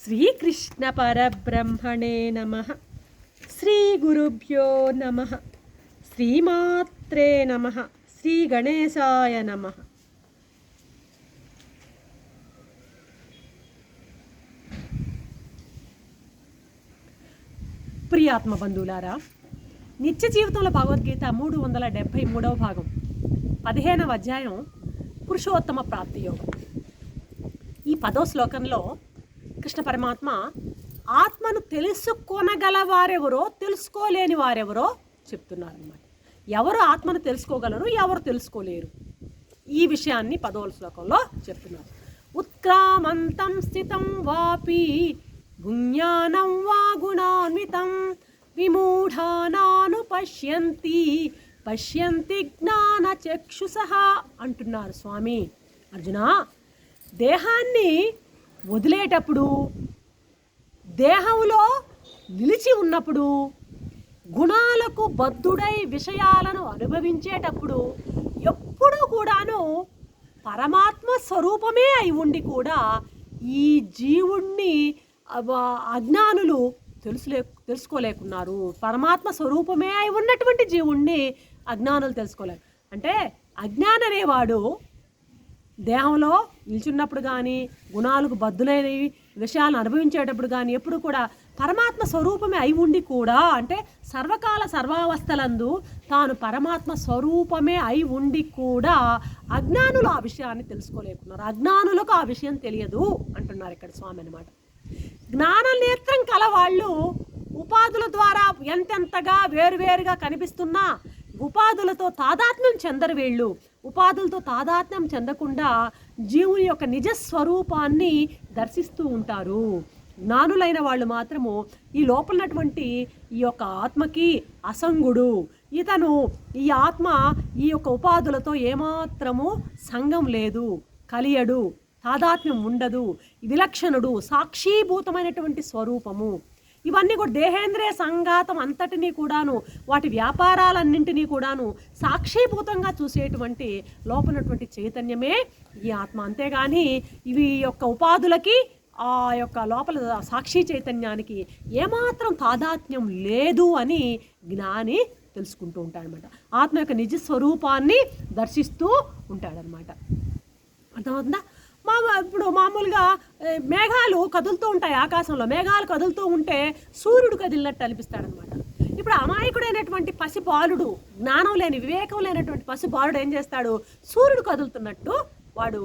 శ్రీకృష్ణ పరబ్రహ్మణే నమః. శ్రీ గురుభ్యో నమః. శ్రీమాత్రే నమః. శ్రీ గణేశాయ నమః. ప్రియాత్మ బంధువులారా, నిత్య జీవితంలో భగవద్గీత 373వ భాగం 15వ అధ్యాయం పురుషోత్తమ ప్రాప్తి యోగం. ఈ 10వ శ్లోకంలో కృష్ణ పరమాత్మ ఆత్మను తెలుసుకొనగల వారెవరో తెలుసుకోలేని వారెవరో చెప్తున్నారన్నమాట. ఎవరు ఆత్మను తెలుసుకోగలరు, ఎవరు తెలుసుకోలేరు, ఈ విషయాన్ని 10వ శ్లోకంలో చెప్తున్నారు. ఉత్క్రామంతం స్థితం వాపి గుణ్యానం వా గుణాన్వితం విమూఢానాను పశ్యంతి జ్ఞానచక్షుషః అంటున్నారు స్వామి. అర్జున, దేహాన్ని వదిలేటప్పుడు, దేహంలో నిలిచి ఉన్నప్పుడు, గుణాలకు బద్ధుడై విషయాలను అనుభవించేటప్పుడు ఎప్పుడూ కూడాను పరమాత్మ స్వరూపమే అయి ఉండి కూడా ఈ జీవుణ్ణి అజ్ఞానులు తెలుసుకోలేకున్నారు. పరమాత్మ స్వరూపమే అయి ఉన్నటువంటి జీవుణ్ణి అజ్ఞానులు తెలుసుకోలేరు. అంటే అజ్ఞానం అనేవాడు దేహంలో నిల్చున్నప్పుడు కానీ, గుణాలకు బద్దులైన విషయాలను అనుభవించేటప్పుడు కానీ ఎప్పుడు కూడా పరమాత్మ స్వరూపమే అయి ఉండి కూడా, అంటే సర్వకాల సర్వావస్థలందు తాను పరమాత్మ స్వరూపమే అయి ఉండి కూడా అజ్ఞానులు ఆ విషయాన్ని తెలుసుకోలేకున్నారు. అజ్ఞానులకు ఆ విషయం తెలియదు అంటున్నారు ఇక్కడ స్వామి అన్నమాట. జ్ఞాన నేత్రం కలవాళ్ళు ఉపాధుల ద్వారా ఎంతెంతగా వేరువేరుగా కనిపిస్తున్నా ఉపాధులతో తాదాత్మ్యం చెందరు. వీళ్ళు ఉపాధులతో తాదాత్మ్యం చెందకుండా జీవుని యొక్క నిజస్వరూపాన్ని దర్శిస్తూ ఉంటారు. జ్ఞానులైన వాళ్ళు మాత్రము ఈ లోపలన్నటువంటి ఈ యొక్క ఆత్మకి అసంగుడు, ఇతను ఈ ఆత్మ ఈ యొక్క ఉపాధులతో ఏమాత్రము సంగం లేదు, కలియడు, తాదాత్మ్యం ఉండదు, విలక్షణుడు, సాక్షీభూతమైనటువంటి స్వరూపము. ఇవన్నీ కూడా దేహేంద్రియ సంఘాతం అంతటినీ కూడాను, వాటి వ్యాపారాలన్నింటినీ కూడాను సాక్షీభూతంగా చూసేటువంటి లోపలటువంటి చైతన్యమే ఈ ఆత్మ. అంతేగాని ఇవి యొక్క ఉపాధులకి ఆ యొక్క లోపల సాక్షి చైతన్యానికి ఏమాత్రం తాదాత్మ్యం లేదు అని జ్ఞాని తెలుసుకుంటూ ఉంటాడనమాట. ఆత్మ యొక్క నిజ స్వరూపాన్ని దర్శిస్తూ ఉంటాడనమాట. అర్థమవుతుందా? ఇప్పుడు మామూలుగా మేఘాలు కదులుతూ ఉంటాయి ఆకాశంలో. మేఘాలు కదులుతూ ఉంటే సూర్యుడు కదిలినట్టు అనిపిస్తాడనమాట. ఇప్పుడు అమాయకుడైనటువంటి పసిబాలుడు, జ్ఞానం లేని వివేకం లేనటువంటి పసిబాలుడు ఏం చేస్తాడు? సూర్యుడు కదులుతున్నట్టు వాడు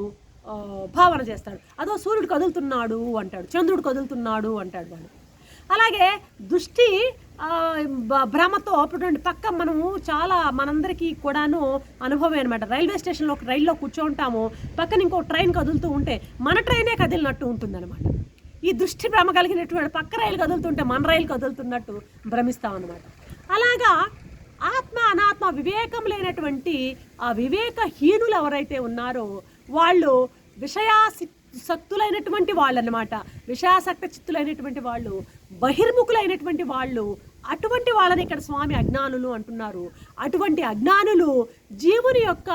భావన చేస్తాడు. అదో సూర్యుడు కదులుతున్నాడు అంటాడు, చంద్రుడు కదులుతున్నాడు అంటాడు వాడు. అలాగే దృష్టి భ్రమతో అప్పుడు పక్క మనము చాలా మనందరికీ కూడాను అనుభవం అనమాట. రైల్వే స్టేషన్లో ఒక రైల్లో కూర్చోంటాము, పక్కన ఇంకో ట్రైన్ కదులుతూ ఉంటే మన ట్రైనే కదిలినట్టు ఉంటుందన్నమాట. ఈ దృష్టి భ్రమ కలిగినటువంటి పక్క రైలు కదులుతుంటే మన రైలు కదులుతున్నట్టు భ్రమిస్తాం అన్నమాట. అలాగా ఆత్మ అనాత్మ వివేకం లేనటువంటి ఆ వివేకహీనులు ఎవరైతే ఉన్నారో వాళ్ళు విషయాసక్తులైనటువంటి వాళ్ళు అన్నమాట. విషయాసక్త చిత్తులైనటువంటి వాళ్ళు, బహిర్ముఖులైనటువంటి వాళ్ళు, అటువంటి వాళ్ళని ఇక్కడ స్వామి అజ్ఞానులు అంటున్నారు. అటువంటి అజ్ఞానులు జీవుని యొక్క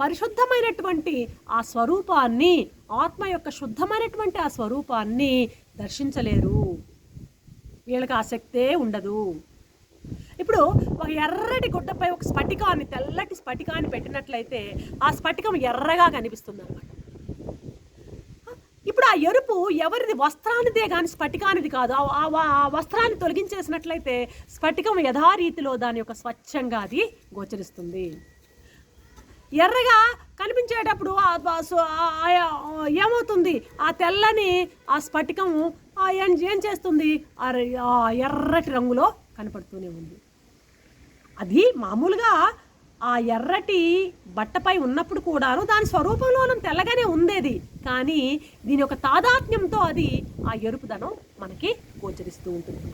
పరిశుద్ధమైనటువంటి ఆ స్వరూపాన్ని, ఆత్మ యొక్క శుద్ధమైనటువంటి ఆ స్వరూపాన్ని దర్శించలేరు. వీళ్ళకి ఆసక్తే ఉండదు. ఇప్పుడు ఒక ఎర్రటి గుడ్డపై ఒక స్ఫటికాన్ని, తెల్లటి స్ఫటికాన్ని పెట్టినట్లయితే ఆ స్ఫటికం ఎర్రగా కనిపిస్తుంది అన్నమాట. ఇప్పుడు ఆ ఎరుపు ఎవరిది? వస్త్రానిదే కానీ స్ఫటికానిది కాదు. ఆ వస్త్రాన్ని తొలగించేసినట్లయితే స్ఫటికం యథారీతిలో దాని యొక్క స్వచ్ఛంగా అది గోచరిస్తుంది. ఎర్రగా కనిపించేటప్పుడు ఏమవుతుంది? ఆ తెల్లని ఆ స్ఫటికము ఏం చేస్తుంది? ఆ ఎర్రటి రంగులో కనపడుతూనే ఉంది. అది మామూలుగా ఆ ఎర్రటి బట్టపై ఉన్నప్పుడు కూడాను దాని స్వరూపంలో తెల్లగానే ఉండేది, కానీ దీని యొక్క తాదాత్మ్యంతో అది ఆ ఎరుపుదనం మనకి గోచరిస్తూ ఉంటుంది.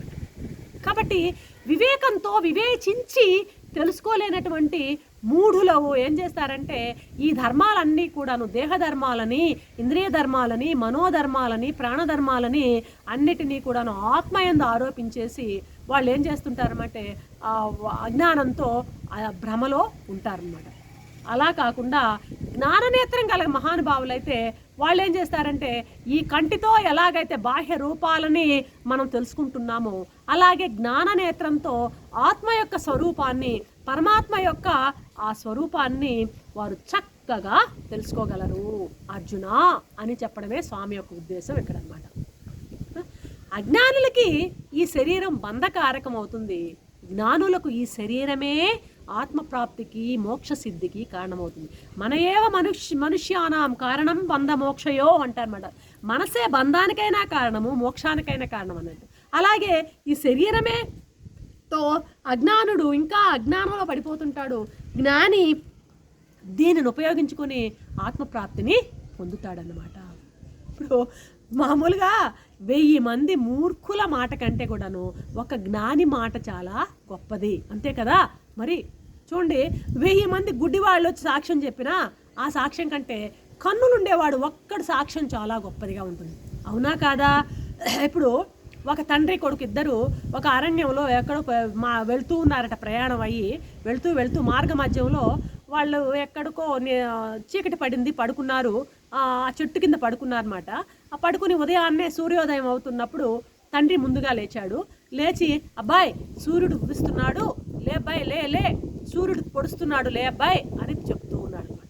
కాబట్టి వివేకంతో వివేచించి తెలుసుకోలేనటువంటి మూఢులు ఏం చేస్తారంటే ఈ ధర్మాలన్నీ కూడాను, దేహధర్మాలని, ఇంద్రియ ధర్మాలని, మనోధర్మాలని, ప్రాణధర్మాలని అన్నిటినీ కూడాను ఆత్మయందు ఆరోపించేసి వాళ్ళు ఏం చేస్తుంటారన్నమాట, అజ్ఞానంతో భ్రమలో ఉంటారన్నమాట. అలా కాకుండా జ్ఞాననేత్రం కలిగిన మహానుభావులైతే వాళ్ళు ఏం చేస్తారంటే ఈ కంటితో ఎలాగైతే బాహ్య రూపాలని మనం తెలుసుకుంటున్నామో అలాగే జ్ఞాన నేత్రంతో ఆత్మ యొక్క స్వరూపాన్ని, పరమాత్మ యొక్క ఆ స్వరూపాన్ని వారు చక్కగా తెలుసుకోగలరు అర్జున అని చెప్పడమే స్వామి యొక్క ఉద్దేశం ఇక్కడ అన్నమాట. అజ్ఞానులకి ఈ శరీరం బంధకారకం అవుతుంది, జ్ఞానులకు ఈ శరీరమే ఆత్మప్రాప్తికి మోక్ష సిద్ధికి కారణమవుతుంది. మన ఏవ మనుష్యానాం కారణం బంధ మోక్షయో అంటారన్నమాట. మనసే బంధానికైనా కారణము, మోక్షానికైనా కారణం అన్నట్టు. అలాగే ఈ శరీరమే తో అజ్ఞానుడు ఇంకా అజ్ఞానంలో పడిపోతుంటాడు, జ్ఞాని దీనిని ఉపయోగించుకొని ఆత్మప్రాప్తిని పొందుతాడన్నమాట. ఇప్పుడు మామూలుగా 1000 మంది మూర్ఖుల మాట కంటే కూడాను ఒక జ్ఞాని మాట చాలా గొప్పది, అంతే కదా. మరి చూడండి, 1000 మంది గుడ్డివాళ్ళు వచ్చి సాక్ష్యం చెప్పినా ఆ సాక్ష్యం కంటే కన్నులుండేవాడు ఒక్కడు సాక్ష్యం చాలా గొప్పదిగా ఉంటుంది, అవునా కాదా. ఇప్పుడు ఒక తండ్రి కొడుకు ఇద్దరు ఒక అరణ్యంలో ఎక్కడో వెళ్తూ ఉన్నారట, ప్రయాణం అయ్యి వెళ్తూ వెళ్తూ మార్గ మధ్యంలో వాళ్ళు ఎక్కడికో చీకటి పడింది, పడుకున్నారు, ఆ చెట్టు కింద పడుకున్నారన్నమాట. ఆ పడుకుని ఉదయాన్నే సూర్యోదయం అవుతున్నప్పుడు తండ్రి ముందుగా లేచాడు. లేచి అబ్బాయి సూర్యుడు ఉదిస్తున్నాడు, లే అబ్బాయి లే లే, సూర్యుడు పొడుస్తున్నాడు, లే అబ్బాయి అని చెప్తూ ఉన్నాడు అనమాట.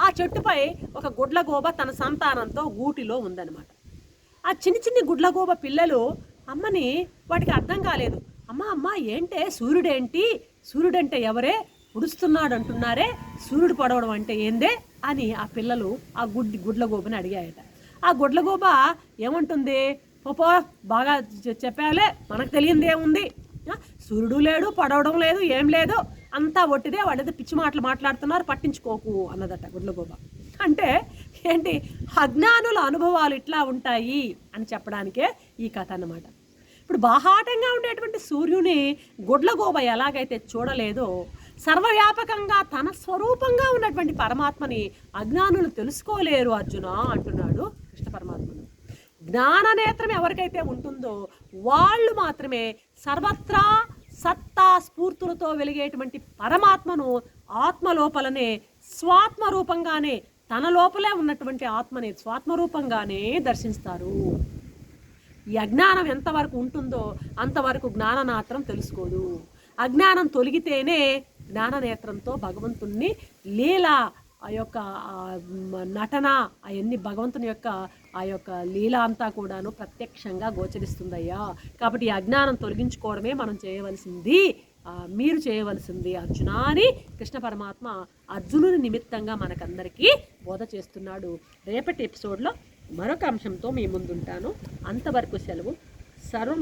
ఆ చెట్టుపై ఒక గుడ్లగూబ తన సంతానంతో గూటిలో ఉందన్నమాట. ఆ చిన్ని చిన్ని గుడ్లగూబ పిల్లలు అమ్మని, వాటికి అర్థం కాలేదు, అమ్మ అమ్మ ఏంటే సూర్యుడేంటి, సూర్యుడంటే ఎవరే, ఉడుస్తున్నాడు అంటున్నారే, సూర్యుడు పడవడం అంటే ఏందే అని ఆ పిల్లలు ఆ గుడ్లగూబని అడిగాయట. ఆ గుడ్లగూబ ఏమంటుంది, పోపో బాగా చెప్పాలే, మనకు తెలియంది ఏముంది, సూర్యుడు లేడు, పడవడం లేదు, ఏం లేదు, అంతా ఒట్టిదే, వాళ్ళేదో పిచ్చి మాటలు మాట్లాడుతున్నారు, పట్టించుకోకు అన్నదట గుడ్లగూబ. అంటే ఏంటి, అజ్ఞానుల అనుభవాలు ఇట్లా ఉంటాయి అని చెప్పడానికే ఈ కథ అన్నమాట. ఇప్పుడు బాహాటంగా ఉండేటువంటి సూర్యుని గుడ్లగూబ ఎలాగైతే చూడలేదో, సర్వవ్యాపకంగా తన స్వరూపంగా ఉన్నటువంటి పరమాత్మని అజ్ఞానులు తెలుసుకోలేరు అర్జున అంటున్నాడు కృష్ణ పరమాత్మను. జ్ఞాన నేత్రం ఎవరికైతే ఉంటుందో వాళ్ళు మాత్రమే సర్వత్రా సత్తా స్ఫూర్తులతో వెలిగేటువంటి పరమాత్మను ఆత్మ లోపలనే స్వాత్మ రూపంగానే, తన లోపలే ఉన్నటువంటి ఆత్మని స్వాత్మరూపంగానే దర్శిస్తారు. ఈ అజ్ఞానం ఎంతవరకు ఉంటుందో అంతవరకు జ్ఞాననేత్రం తెలుసుకోదు. అజ్ఞానం తొలగితేనే జ్ఞాననేత్రంతో భగవంతుణ్ణి లీల, ఆ యొక్క నటన, అవన్నీ భగవంతుని యొక్క ఆ యొక్క లీల అంతా కూడాను ప్రత్యక్షంగా గోచరిస్తుందయ్యా. కాబట్టి ఈ అజ్ఞానం తొలగించుకోవడమే మనం చేయవలసింది, మీరు చేయవలసింది అర్జున అని కృష్ణ పరమాత్మ అర్జునుని నిమిత్తంగా మనకందరికీ బోధ చేస్తున్నాడు. రేపటి ఎపిసోడ్లో మరొక అంశంతో మీ ముందుంటాను. అంతవరకు సెలవు. సర్వం